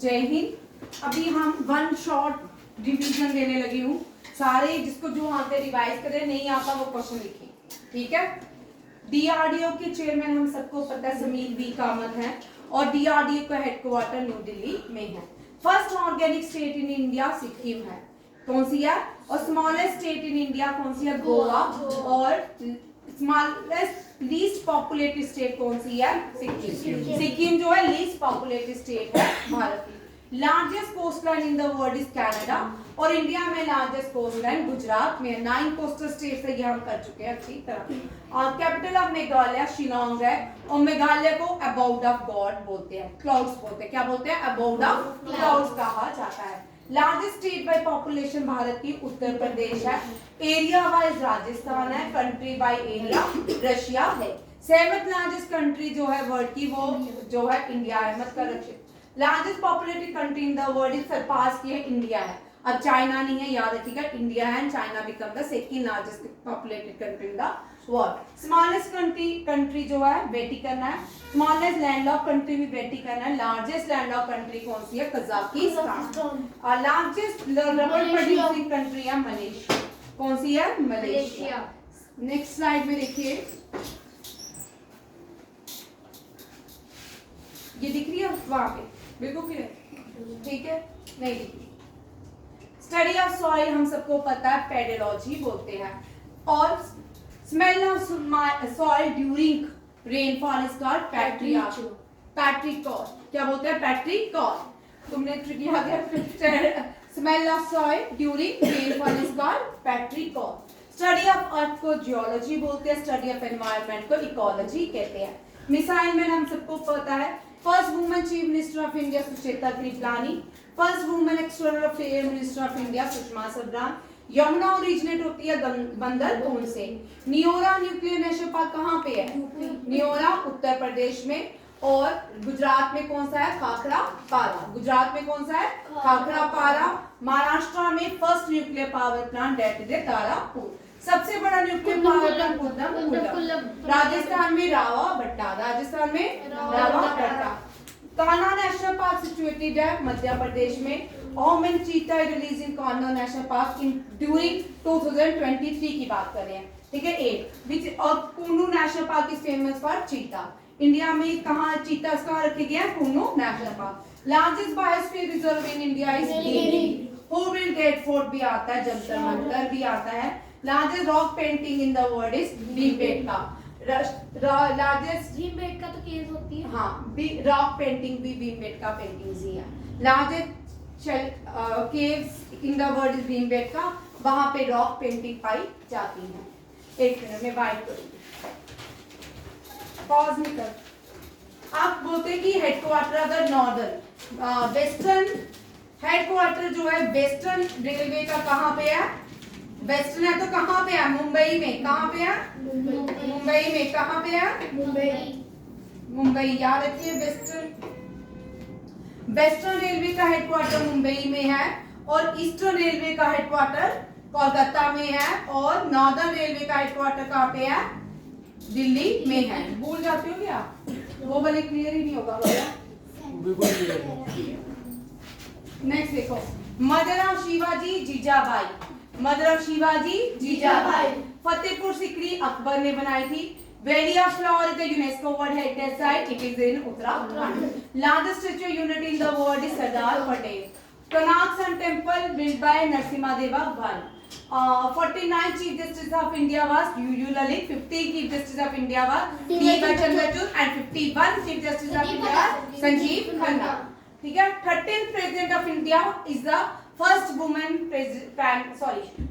जय हिंद। अभी हम वन शॉर्ट रिवीजन देने लगी हूँ। सारे जिसको जो आते रिवाइज करें, नहीं आता वो क्वेश्चन लिखिए, ठीक है। डीआरडीओ के चेयरमैन हम सबको पता है समीर वी कामत है और डीआरडीओ का हेडक्वार्टर न्यू दिल्ली में है। First organic state in India Sikkim है, कौन सी है? और स्मॉलेस्ट स्टेट इन इंडिया कौन सी है? गोवा। और स्मॉलेस्ट लीस्ट पॉपुलेटेड स्टेट कौन सी है? सिक्किम। सिक्किम जो है लीस्ट पॉपुलेटेड स्टेट है भारत की। Largest coast line in the world is Canada और इंडिया में लार्जेस्ट कोस्ट लाइन गुजरात में। 9 कोस्टल स्टेट्स है, ये हम कर चुके हैं अच्छी तरह। और कैपिटल ऑफ मेघालय शिलोंग है और मेघालय को अबाउट ऑफ गॉड बोलते हैं, क्लाउड्स बोलते हैं। क्या बोलते हैं? अबाउट ऑफ क्लाउड्स कहा जाता है। Largest state by population Bharat की उत्तर प्रदेश है। एरिया वाइज राजस्थान है, कंट्री बाय एरिया रशिया है। सेवेंथ लार्जेस्ट कंट्री जो है वर्ल्ड की वो जो है इंडिया है, मत कर रखिए। Largest populated country in the world is surpass की है इंडिया है। अब चाइना नहीं है, याद रखिएगा, इंडिया है and China become the second largest populated country in the world. Smallest country जो है वेटिकन है। स्मॉलेस्ट लैंडलॉक कंट्री भी वेटिकन है। लार्जेस्ट लैंडलॉक कंट्री कौन सी है? कजाकिस्तान। और लार्जेस्ट रबर प्रोड्यूसिंग कंट्री है मलेशिया। कौन सी है? मलेशिया। नेक्स्ट स्लाइड में देखिए, ये दिख रही है वहां पे बिल्कुल क्लियर, ठीक है? नहीं दिख रही। स्टडी ऑफ सॉइल हम सबको पता है पेडोलॉजी बोलते हैं। और smell of soil during rainfall is called petrichor. क्या बोलते हैं? पैट्रिकॉल। तुमने ट्रिक याद है? Smell of soil during rainfall is called petrichor. Study of earth को जियोलॉजी बोलते हैं, स्टडी ऑफ एनवायरनमेंट को इकोलॉजी कहते हैं। मिसाइल मैन हम सबको पता है। First women chief minister of India Sucheta Kripalani. First women external affair minister of India Sushma Swaraj. Yamuna originate होती है बंदर कौन से? नियोरा न्यूक्लियर नेशनल पार्क कहाँ पे है? नियोरा उत्तर प्रदेश में। और गुजरात में कौन सा है? खाखरा पारा। गुजरात में कौन सा है? खाखरा पारा। महाराष्ट्र में first nuclear power plant that is Tarapur. सबसे बड़ा न्यूक्लियर पावर प्लांट कुल्लम। राजस्थान में रावा भट्टा। राजस्थान में रावा भट्टा। कान्हा नेशनल पार्क सिचुएटेड है मध्य प्रदेश में। हाउ मेनी चीता release in Kanha national park in during 2023 की बात कर रहे हैं, ठीक है? 8 विच और Kunnu national park is famous for चीता। इंडिया में कहाँ चीता कहाँ रखे गए हैं? Kunnu national park. Largest biosphere reserve in India is Giri. Who will get fort भी आता है, जंतर मंतर भी आता है। Largest rock painting in the world is Bhimbetka. Largest Bhimbetka तो केव्स होती है। हाँ, रॉक पेंटिंग भी भीमबेटका पेंटिंग्स ही है। Largest caves in the world is Bhimbetka. वहां पे रॉक पेंटिंग पाई जाती है। एक मिनट में बाइट करूंगी, पॉज नहीं कर। आप बोलते कि हेडक्वार्टर अगर नॉर्दर्न वेस्टर्न हेडक्वार्टर जो है वेस्टर्न रेलवे का कहाँ पे है? वेस्टर्न है तो कहाँ पे है? मुंबई में। कहाँ पे है? मुंबई में। कहाँ पे है? मुंबई। याद रखिए, वेस्टर्न रेलवे का हेडक्वार्टर मुंबई में है और ईस्टर्न रेलवे का हेडक्वार्टर कोलकाता में है और नॉर्दर्न रेलवे का हेडक्वार्टर कहाँ पे है? दिल्ली में है। भूल जाते हो क्या? वो भले क्लियर ही नहीं होगा भैया। नेक्स्ट देखो, mother of Shivaji Jijabai. Mother of Shivaji Jijabai. Fatehpur Sikri Akbar ने बनाई थी। Valley of flower is the UNESCO world heritage site, it is in Uttarakhand. Largest statue of unity in the world is Sardar Patel. Konark sun temple built by Narasimhadeva 1। 49 chief justice of India was UU Lalit. 50 chief justice of India was D Y Chandrachud and 51 chief justice of India Sanjeev Khanna, ठीक है? 13th president of India is the first woman president,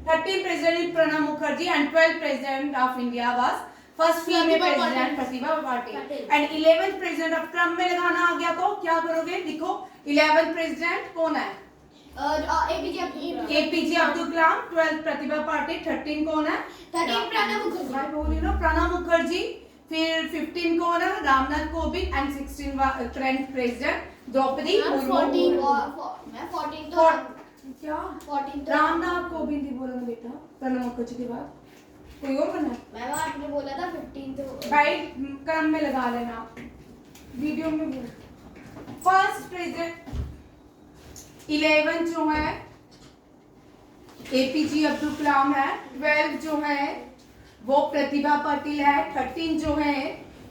13th president Pranab Mukherjee and 12th president of India was first female president Pratibha Patil and 11th president of क्रम में लगाना आ गया तो क्या करोगे? लिखो 11th president कौन है? एपीजे अब्दुल कलाम। 12th प्रतिभा पाटिल। 13 कौन है? 13 प्रणब मुखर्जी। मैं बोल रही हूँ ना, प्रणब मुखर्जी। फिर 15 कौन है? Ramnath Kovind and 16 current president Draupadi Murmu. 14 तो क्या? 14 रामनाथ कोविंद ही बोला ना बेटा, प्रणब मुखर्जी के बाद कोई और करना है? मैम आपने बोला था 15 तो भाई क्रम में लगा लेना वीडियो में। फर्स्ट प्रेसिडेंट 11 जो है एपीजे अब्दुल कलाम है, 12 जो है वो प्रतिभा पाटिल है, 13 जो है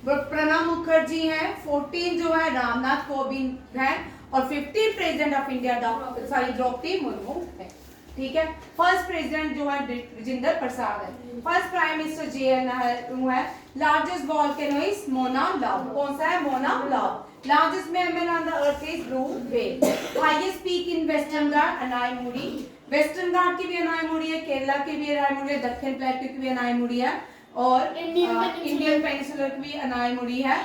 वो प्रणब मुखर्जी है, 14 जो है रामनाथ कोविंद है और 15 president of India Draupadi Murmu है। ठीक है, फर्स्ट प्रेसिडेंट जो है राजेंद्र प्रसाद है, first prime minister JN. Nehru है, लार्जेस्ट वोल्केनो इज मोना लाव, कौन सा है Mauna Loa, largest mammal on the earth is blue whale, highest peak in Western Ghat Anamudi, Western Ghat की भी अनाईमुड़ी है, केरला की भी अनाईमुड़ी है, दक्षिण प्लेटू की भी अनाईमुड़ी है और इंडियन पेनिनसुला की भी अनाईमुड़ी है,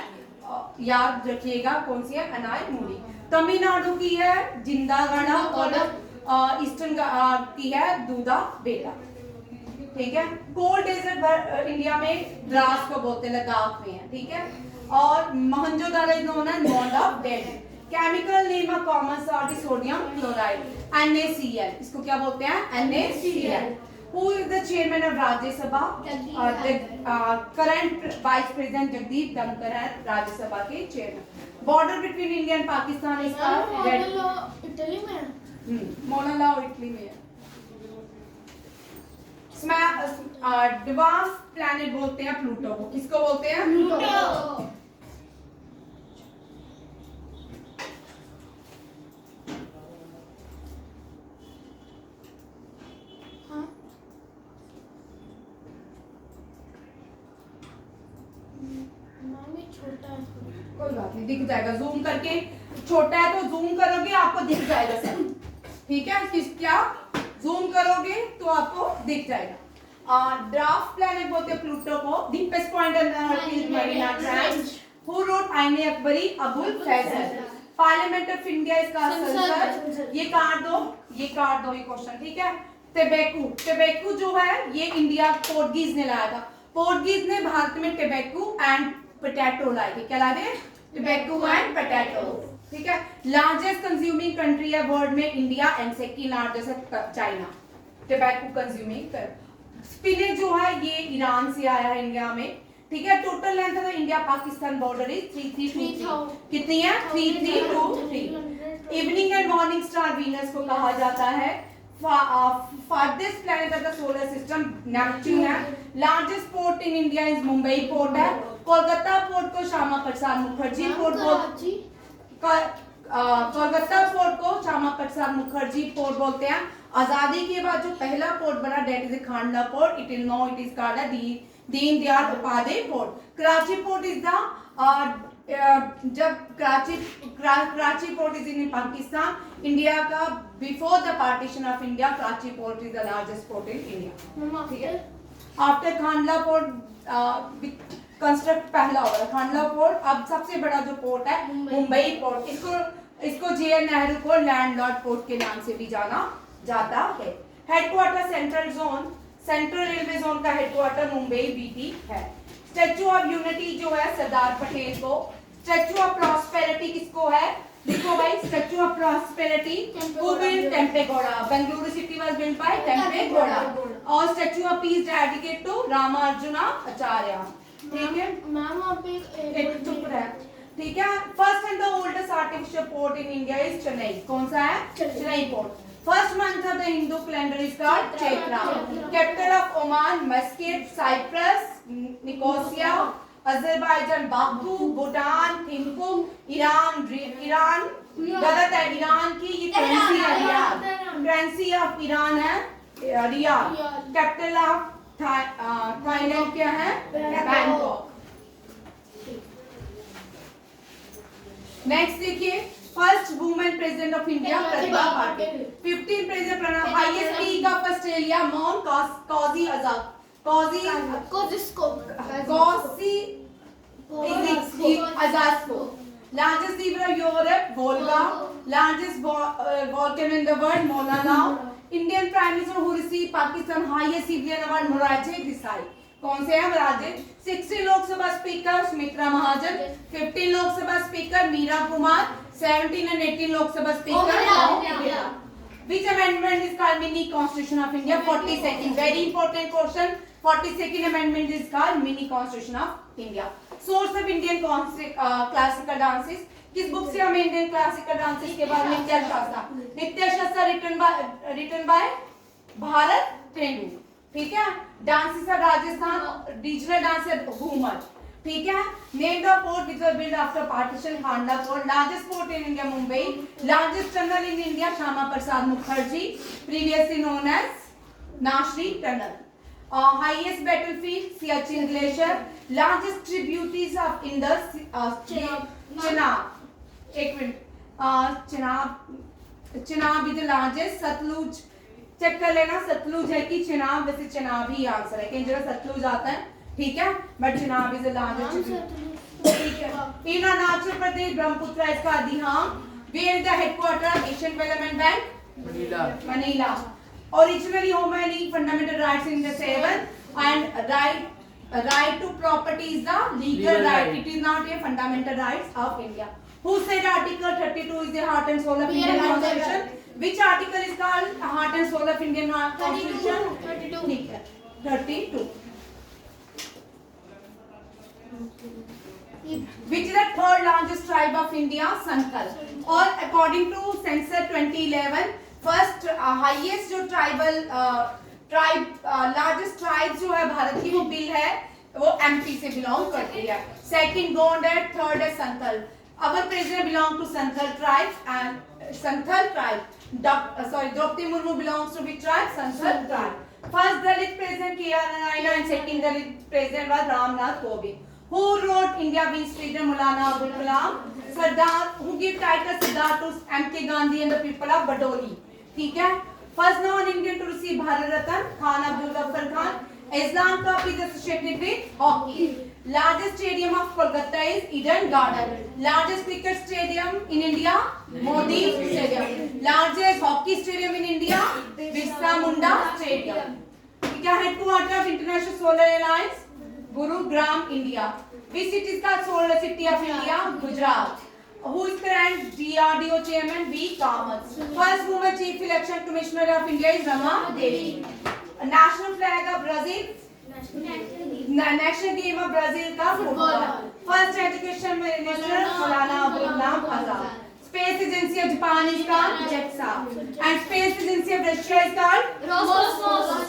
याद रखिएगा कौन सी है अनाईमुड़ी। तमिलनाडु की है जिंदागढ़ा और ईस्टर्न की है दूधा बेटा। ठीक है, कोल्ड डेजर्ट इंडिया में द्रास को बोलते हैं, लद्दाख में है। ठीक है, और Mohenjodaro is known as mound of dead, chemical name of common salt is sodium chloride, NaCl, इसको क्या बोलते हैं NaCl। Who is the chairman of Rajya Sabha? Current vice president Jagdeep Dhankhar है राज्य सभा के chairman. Border between India and Pakistan इसका Italy में है। मोना लाओ इटली में है। डिवार्फ प्लैनेट बोलते हैं प्लूटो को, किसको बोलते हैं प्लूटो। कोई बात नहीं, दिख जाएगा जूम करके, छोटा है तो जूम करोगे आपको दिख जाएगा सब। ठीक है, क्या जूम करोगे तो आपको दिख जाएगा। ड्राफ्ट प्लैनेट बोलते हैं प्लूटो को। Deepest point on earth is Mariana trench. Who wrote Ain Akbari? Abul Fazal. Parliament of India इसका संसद। ये काट दो ये क्वेश्चन। ठीक है, टेबेकू जो है ये इंडिया पोर्टुगीज ने लाया था। पोर्टुगीज ने भारत में टेबेकू एंड पोटैटो लाए थे। क्या लाए थे? टेबेकू एंड पोटैटो। ठीक है, लार्जेस्ट कंज्यूमिंग कंट्री है वर्ल्ड में इंडिया एंड सेकंड लार्जेस्ट है चाइना टेबैको कंज्यूमिंग कर। स्पिनेच जो है ये ईरान से आया है इंडिया में। ठीक है, total length of India Pakistan border is 3323। कितनी है? 3323। Evening and morning star Venus को कहा जाता है। Farthest planet of the solar system Neptune है। Largest port in India is Mumbai port है। कोलकाता पोर्ट को श्यामा प्रसाद मुखर्जी पोर्ट कोलकाता पोर्ट को श्यामा प्रसाद मुखर्जी पोर्ट बोलते हैं। आजादी के बाद जो पहला पोर्ट बना that is Kandla port. It is called Deendayal Upadhyay port. Karachi port is the जब Karachi port is in Pakistan India का before the partition of India Karachi port is the largest port in India. ठीक है, आफ्टर खांडला पोर्ट कंस्ट्रक्ट पहला होगा खांडला पोर्ट। अब सबसे बड़ा जो पोर्ट है मुंबई पोर्ट। इसको जे.एन. नेहरू को लैंडलॉर्ड पोर्ट के नाम से भी जाना जाता है। हेडक्वार्टर सेंट्रल रेलवे जोन का हेडक्वार्टर मुंबई बीटी है। स्टैचू ऑफ यूनिटी जो है सरदार पटेल को। स्टैचू ऑफ प्रॉस्पेरिटी किसको है? देखो भाई, स्टैचू ऑफ प्रॉस्पेरिटी को build Kempegowda. Bengaluru city was build by Kempegowda. और statue of peace dedicated to Ramanuja Acharya. ठीक है मैम, आप एक चुप रहे। ठीक है, first and the oldest artificial port in India is Chennai. कौन सा है? Chennai port. First month of the Hindu calendar is called Chaitra. Capital of Oman Muscat, Cyprus Nicosia, Azerbaijan Baku, Bhutan Thimphu, Iran गलत है, ईरान की ये करेंसी है रियाल। करेंसी ऑफ ईरान है riyal. Capital of Thailand क्या है? बैंकॉक। नेक्स्ट देखिए, first women president of India Pratibha Patil. 15 president Pranab. Highest peak of Australia mount Kosciuszko. Largest river of Europe Volga. Largest volcano in the world Mauna Loa. Indian prime minister who receive Pakistan highest civilian award Morarji Desai. कौन से हैं Morarji? 60 Lok Sabha speaker Sumitra Mahajan. 15 Lok Sabha speaker Meera Kumar. 17 and 18 Lok Sabha speaker. Which amendment is called mini constitution of India? 42nd. Very important question. 42nd amendment is called mini constitution of India. Source of Indian classical dances. किस book से हम Indian classical dances के बारे में नित्य शास्त्र written by Bharat tendu, ठीक है। Dances of Rajasthan, regional dance है घूमर, ठीक है। Name the fort which was build after partition, Khanda fort. Largest fort in India Mumbai. Largest tunnel in India Shyama Prasad Mukherjee, previously known as Nashri tunnel. Highest battlefield Siachen Glacier. Largest tributaries of Indus, Chenab. एक मिनट, Chenab is the largest. Sutlej check कर लेना, सतलुज है कि चेनाब, वैसे चेनाब ही answer है, कहीं जगह सतलुज आता है, ठीक है, but Chenab is the largest, ठीक है। इन अरुणाचल प्रदेश ब्रह्मपुत्र इसका अधिहाम। Where is the headquarter Asian development bank? Manila. Originally home and fundamental rights in the 7 and right to property is the legal right. It is not a fundamental rights of India. Who said Article 32 is the heart and soul of Indian Constitution? Which article is called heart and soul of Indian Constitution? 32. 32. Which is the third largest tribe of India? Santhal. Or according to census 2011, first highest जो tribal largest tribe जो है भारत की वो bill है, वो MP से belong करती है। सेकंड गोंड है, थर्ड है Santhal. Our president belong to Santhal tribe and Santhal tribe. Draupadi Murmu belongs to which tribe? Santhal tribe. First Dalit president K R. Narayan and second Dalit president was Ramnath Kovind. Who wrote India Wins Freedom? Maulana Abul Kalam. Sardar, who gave title Sardar to M.K. Gandhi and the people of Badoli, ठीक है। First non Indian to receive Bharat Ratna, Khan Abdul Gaffar Khan. Islam cup is associated with hockey. Largest stadium of Kolkata is Eden Garden. Largest cricket stadium in India, Modi stadium. Largest hockey stadium in India, Birsa Munda stadium, ठीक है। Headquarter of international solar alliance, Gurugram, India. Which city is called solar city of India? Gujarat. Who is current DRDO chairman? V. Kamath. First woman chief election commissioner of India is Rama Devi. National flag of Brazil? National game of Brazil का football. First education minister Maulana Abul Kalam Azad. Space agency of Japan is called JAXA. And space agency of Russia is called Roscosmos.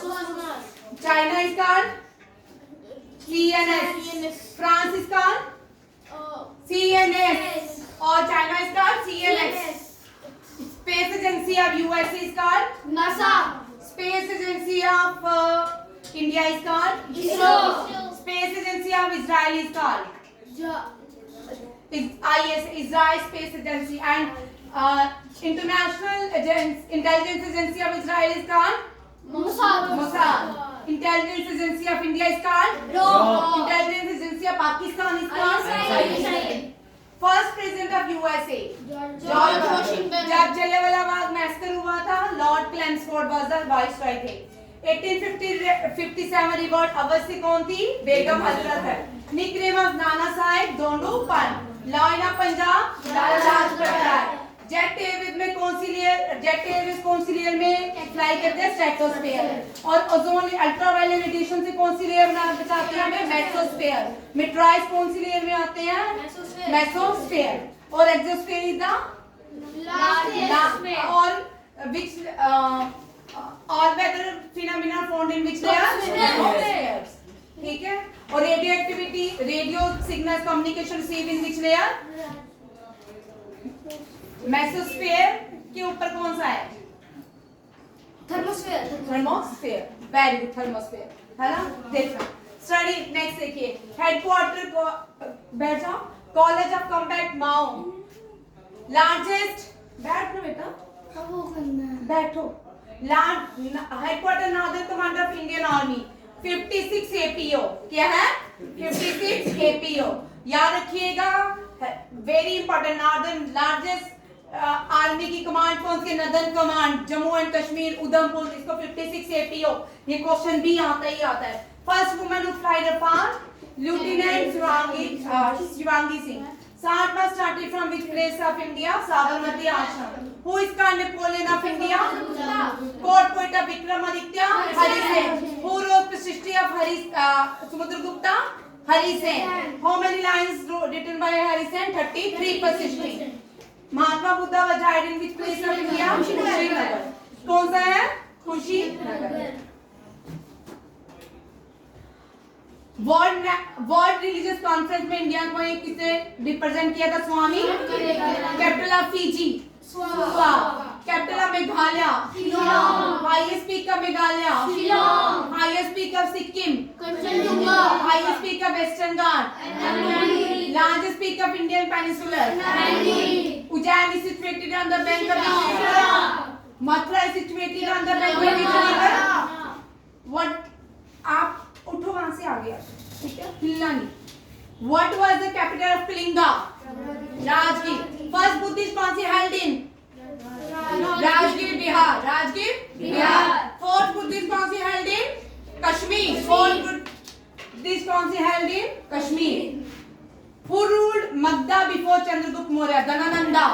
China is called CNS. France is called CNS. और China is called CNX. Space agency of USA is called NASA. Space agency of India is called ISRO. Space agency of Israel is called IS, Israel Space Agency. And international intelligence agency of Israel is called Mossad. Intelligence agency of India is called Intelligence agency of Pakistan is called first president of USA George Washington. जब Jallianwala Bagh massacre हुआ था, Lord क्लेम्सफोर्ड was the viceroy थे। 1857 reward अवश्य कौन थी? बेगम हजरत है। Nickname of Nana Saheb Dhondu Pant. Lion Punjab Lala Lajpat Rai. Jet Airways में कौन सी लेयर में फ्लाई करते हैं? स्ट्रेटोस्फेयर। और ओजोन अल्ट्रावायलेट रेडिएशन से कौन सी लेयर बचाते हैं हमें? मेसोस्फेयर। मिट्रॉइड्स कौन सी लेयर में आते हैं? मेसोस्फेयर। और एक्सोस्फेयर इज द लास्ट। और which all weather phenomena found in which layer? ठीक है। और radio activity, radio signal communication receive in which layer? Mesosphere के ऊपर कौन सा है? Thermosphere. Thermosphere, very good, thermosphere है ना। देखना स्टडी नेक्स्ट देखिए। हेडक्वार्टर को बैठ जाओ। College of combat Mhow. Largest, बैठो बेटा, बैठो। Headquarter northern command of Indian army 56 APO। क्या है? 56 APO। याद रखिएगा, very important. Northern largest army की कमांड कौन सी? Northern command, Jammu and Kashmir, Udhampur. इसको 56 APO। ये क्वेश्चन भी आता ही आता है। First woman who flied Rafale, lieutenant Shivangi Singh. Sarnath started from which place of India? Sabarmati Ashram. Who is called Napoleon of India? Court poet of Vikramaditya? Hari Singh. Who wrote history of Samudragupta? Hari Sen. How many lines written by Hari Sen? 33%. Mahatma Buddha was died in which place of India? Kushinagar. कौन सा है? Kushinagar. World religious conference में India को किसे represent किया था? Swami. Capital of Fiji? Suva. Capital of Meghalaya? Shillong. Highest peak of Meghalaya? Shillong. Highest peak of Sikkim? Kanchenjunga. Highest peak of western Ghat? Largest peak of Indian peninsula? Ujjain is situated on the bank of which river? Mathura is situated on the bank of which river? What? आप उठो वहां से आगे, ठीक है, हिलना नहीं. What was the capital of Kalinga? Rajgir. First Buddhist council held in Rajgir, Bihar. Rajgir, Bihar. Fourth Buddhist council held in Kashmir. Fourth Buddhist council held in Kashmir. Who ruled Magda before Chandragupta Maurya? Dhanananda.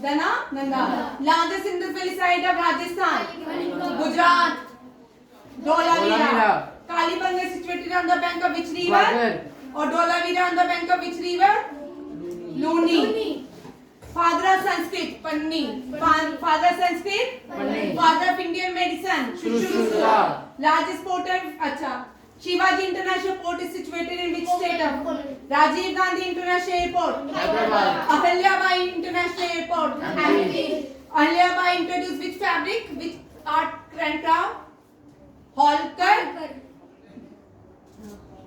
Dhanananda. Largest Sindhu site of Rajasthan? Gujarat. Dholavira. Kalibangan is situated on the bank of which river? Or Dholavira on the bank of which river? Luni. Father of Sanskrit? Panni. Father of Sanskrit? Panni. Father of Indian medicine? Shushruta. Largest port of अच्छा. Shivaji International Port is situated in which state of? Rajiv Gandhi International Airport? Hyderabad. Ahilyabai International Airport? MP. Ahilyabai introduced which fabric? Which art and craft? Holkar.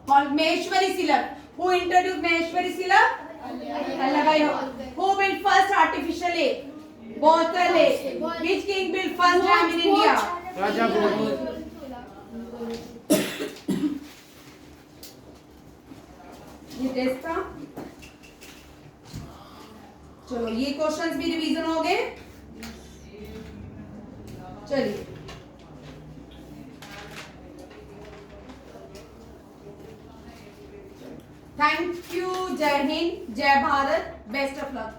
Maheshwari Silk. Who introduced Maheshwari Silk? Ahilyabai. Who built first artificial lake? Bothra Lake. Which king built first dam in India? Raja Bhoj. ये test था. चलो ये questions भी revision हो गए. चलिए, thank you. जय हिंद, जय भारत, बेस्ट ऑफ लक.